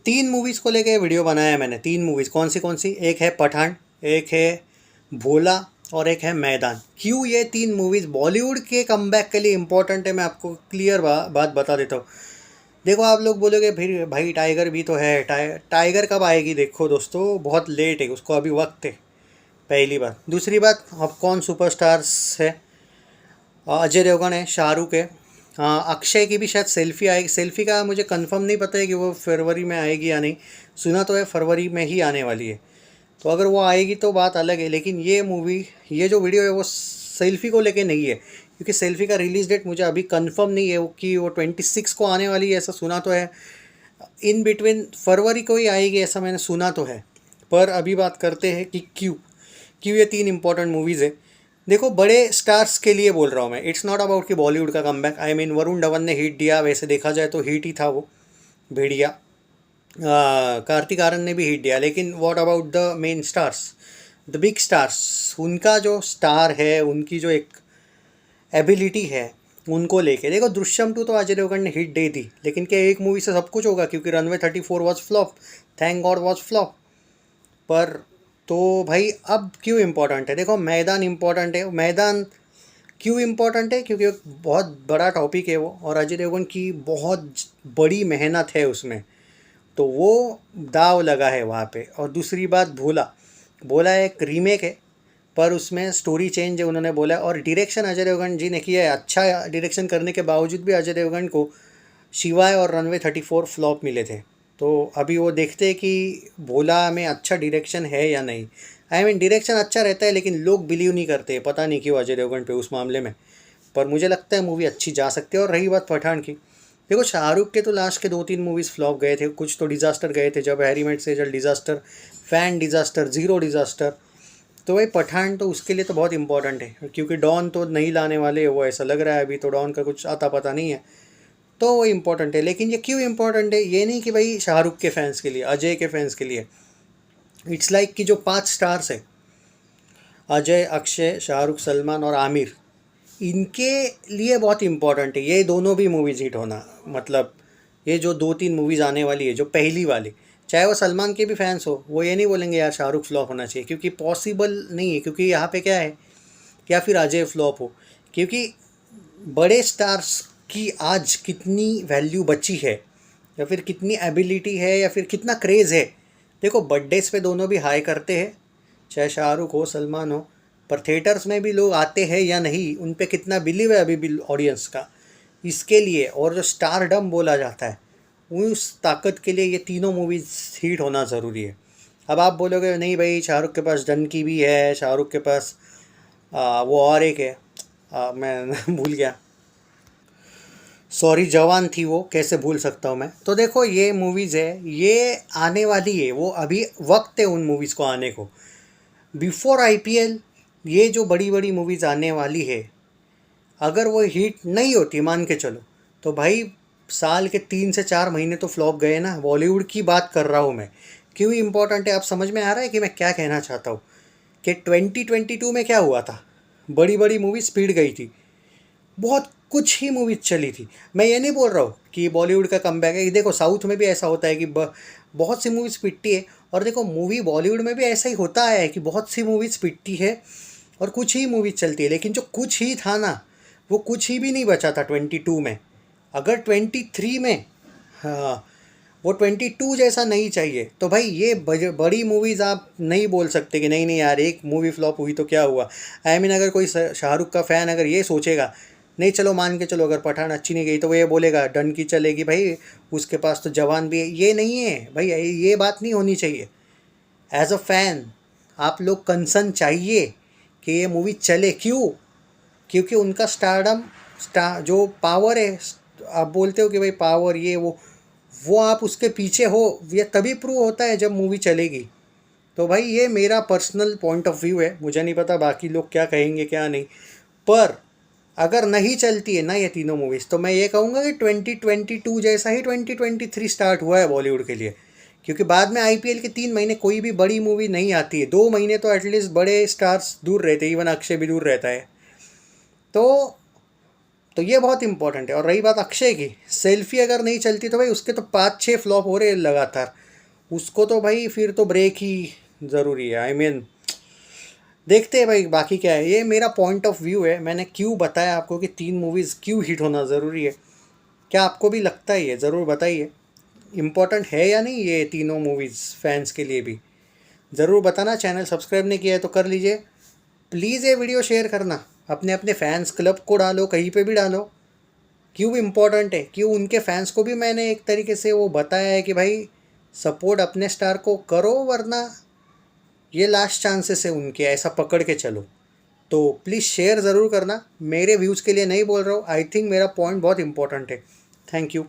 3 movies को लेके video बनाया है मैंने। 3 मूवीज़ कौन सी? एक है पठान, एक है भोला और एक है मैदान। क्यों ये 3 मूवीज़ बॉलीवुड के कमबैक के लिए इम्पोर्टेंट है, मैं आपको क्लियर बात बता देता हूँ। देखो, आप लोग बोलोगे फिर भाई टाइगर भी तो है, टाइगर कब आएगी? देखो दोस्तों, बहुत लेट है, उसको अभी वक्त है, पहली बात। दूसरी बात, अब कौन सुपरस्टार्स है? अजय देवगन है, शाहरुख है, अक्षय की भी शायद सेल्फी आएगी। सेल्फी का मुझे कंफर्म नहीं पता है कि वो फरवरी में आएगी या नहीं। सुना तो है फरवरी में ही आने वाली है, तो अगर वो आएगी तो बात अलग है। लेकिन ये मूवी, ये जो वीडियो है वो सेल्फी को लेके नहीं है, क्योंकि सेल्फी का रिलीज़ डेट मुझे अभी कंफर्म नहीं है कि वो 26 को आने वाली है, ऐसा सुना तो है। इन बिटवीन फरवरी को ही आएगी ऐसा मैंने सुना तो है। पर अभी बात करते हैं कि क्यों क्यों ये 3 इंपॉर्टेंट मूवीज़ है। देखो, बड़े स्टार्स के लिए बोल रहा हूँ मैं, इट्स नॉट अबाउट कि बॉलीवुड का comeback. I mean Varun Dhawan ने हिट दिया, वैसे देखा जाए तो हिट ही था वो, भेड़िया। कार्तिक आर्यन ने भी हिट दिया, लेकिन what about the main stars, the big stars? उनका जो स्टार है, उनकी जो एक एबिलिटी है, उनको लेके देखो। दृश्यम 2 तो अजय देवगन ने हिट दे दी, लेकिन क्या एक मूवी से सब कुछ होगा? क्योंकि runway 34 was flop, thank God was flop. पर तो भाई अब क्यों इम्पोर्टेंट है? देखो, मैदान इम्पोर्टेंट है। मैदान क्यों इम्पोर्टेंट है? क्योंकि बहुत बड़ा टॉपिक है वो, और अजय देवगन की बहुत बड़ी मेहनत है उसमें, तो वो दाव लगा है वहाँ पे। और दूसरी बात, भोला, भोला एक रीमेक है, पर उसमें स्टोरी चेंज है उन्होंने बोला। और डायरेक्शन अजय देवगन जी ने किया है। अच्छा डायरेक्शन करने के बावजूद भी अजय देवगन को शिवाय और रनवे 34 फ्लॉप मिले थे। तो अभी वो देखते हैं कि भोला में अच्छा डायरेक्शन है या नहीं। आई मीन डायरेक्शन अच्छा रहता है, लेकिन लोग बिलीव नहीं करते, पता नहीं क्यों अजय देवगन पे उस मामले में। पर मुझे लगता है मूवी अच्छी जा सकती है। और रही बात पठान की, देखो शाहरुख के तो लास्ट के 2-3 मूवीज़ फ्लॉप गए थे, कुछ तो डिज़ास्टर गए थे, Jab Harry Met Sejal disaster, fan disaster, zero disaster. तो भाई पठान तो उसके लिए तो बहुत इंपॉर्टेंट है, क्योंकि डॉन तो नहीं लाने वाले, वो ऐसा लग रहा है अभी, तो डॉन का कुछ आता पता नहीं है, तो वो इम्पोर्टेंट है। लेकिन ये क्यों इम्पोर्टेंट है? ये नहीं कि भाई शाहरुख के फैंस के लिए, अजय के फैंस के लिए। इट्स लाइक कि जो 5 स्टार्स है, अजय, अक्षय, शाहरुख, सलमान और आमिर, इनके लिए बहुत इम्पोर्टेंट है ये दोनों भी मूवीज़ हिट होना। मतलब ये जो 2-3 मूवीज़ आने वाली है, जो पहली वाली, चाहे वो सलमान के भी फैंस हो, वो ये नहीं बोलेंगे यार शाहरुख फ्लॉप होना चाहिए, क्योंकि पॉसिबल नहीं है। क्योंकि यहाँ पे क्या है, या फिर अजय फ्लॉप हो, क्योंकि बड़े स्टार्स की आज कितनी वैल्यू बची है, या फिर कितनी एबिलिटी है, या फिर कितना क्रेज़ है। देखो, बर्थडेज पे दोनों भी हाई करते हैं, चाहे शाहरुख हो, सलमान हो। पर थिएटर्स में भी लोग आते हैं या नहीं, उन पे कितना बिलीव है अभी भी ऑडियंस का, इसके लिए। और जो स्टारडम बोला जाता है, उस ताकत के लिए ये तीनों मूवीज़ हिट होना ज़रूरी है। अब आप बोलोगे नहीं भाई, शाहरुख के पास डंकी भी है, शाहरुख के पास वो और एक है, मैं भूल गया, सॉरी, जवान थी वो, कैसे भूल सकता हूँ मैं। तो देखो, ये मूवीज़ है, ये आने वाली है, वो अभी वक्त है उन मूवीज़ को आने को। बिफोर आईपीएल ये जो बड़ी बड़ी मूवीज़ आने वाली है, अगर वो हिट नहीं होती, मान के चलो, तो भाई साल के 3 से 4 महीने तो फ्लॉप गए ना। बॉलीवुड की बात कर रहा हूँ मैं। क्यों इम्पोर्टेंट है, आप समझ में आ रहा है कि मैं क्या कहना चाहता हूँ? कि 2022 में क्या हुआ था? बड़ी बड़ी मूवी स्पीड गई थी, बहुत कुछ ही मूवीज चली थी। मैं ये नहीं बोल रहा हूँ कि बॉलीवुड का कमबैक है। देखो, साउथ में भी ऐसा होता है कि बहुत सी मूवीज़ पिटती है। और देखो, मूवी बॉलीवुड में भी ऐसा ही होता है कि बहुत सी मूवीज़ पिटती है और कुछ ही मूवीज़ चलती है। लेकिन जो कुछ ही था ना, वो कुछ ही भी नहीं बचा था 22 में। अगर 23 में, हाँ, वो 22 जैसा नहीं चाहिए, तो भाई ये बड़ी मूवीज़ आप नहीं बोल सकते कि नहीं नहीं यार, एक मूवी फ्लॉप हुई तो क्या हुआ। आई मीन अगर कोई शाहरुख का फ़ैन अगर ये सोचेगा, नहीं चलो मान के चलो, अगर पठान अच्छी नहीं गई तो वो ये बोलेगा डन की चलेगी भाई, उसके पास तो जवान भी है। ये नहीं है भाई, ये बात नहीं होनी चाहिए। एज अ फ़ैन आप लोग कंसर्न चाहिए कि ये मूवी चले। क्यों? क्योंकि उनका स्टारडम, जो पावर है, आप बोलते हो कि भाई पावर ये वो आप उसके पीछे हो, ये तभी प्रूव होता है जब मूवी चलेगी। तो भाई ये मेरा पर्सनल पॉइंट ऑफ व्यू है, मुझे नहीं पता बाकी लोग क्या कहेंगे क्या नहीं। पर अगर नहीं चलती है ना ये तीनों मूवीज़, तो मैं ये कहूँगा कि 2022 जैसा ही 2023 स्टार्ट हुआ है बॉलीवुड के लिए। क्योंकि बाद में आईपीएल के 3 महीने कोई भी बड़ी मूवी नहीं आती है, 2 महीने तो एटलीस्ट बड़े स्टार्स दूर रहते हैं, इवन अक्षय भी दूर रहता है। तो तो ये बहुत इंपॉर्टेंट है। और रही बात अक्षय की, सेल्फी अगर नहीं चलती तो भाई उसके तो 5-6 फ्लॉप हो रहे हैं लगातार, उसको तो भाई फिर तो ब्रेक ही ज़रूरी है। आई मीन देखते हैं भाई बाकी क्या है। ये मेरा पॉइंट ऑफ व्यू है, मैंने क्यों बताया आपको कि 3 मूवीज़ क्यों हिट होना ज़रूरी है। क्या आपको भी लगता है ये ज़रूर बताइए, इम्पोर्टेंट है या नहीं ये तीनों मूवीज़ फैंस के लिए भी, ज़रूर बताना। चैनल सब्सक्राइब नहीं किया है तो कर लीजिए प्लीज़। ये वीडियो शेयर करना, अपने अपने फैंस क्लब को डालो, कहीं पे भी डालो, क्यों इम्पोर्टेंट है, क्यों उनके फैंस को भी मैंने एक तरीके से वो बताया है कि भाई सपोर्ट अपने स्टार को करो, वरना ये लास्ट चांसेस है उनके, ऐसा पकड़ के चलो। तो प्लीज़ शेयर ज़रूर करना, मेरे व्यूज़ के लिए नहीं बोल रहा हूँ, आई थिंक मेरा पॉइंट बहुत इंपॉर्टेंट है। Thank you.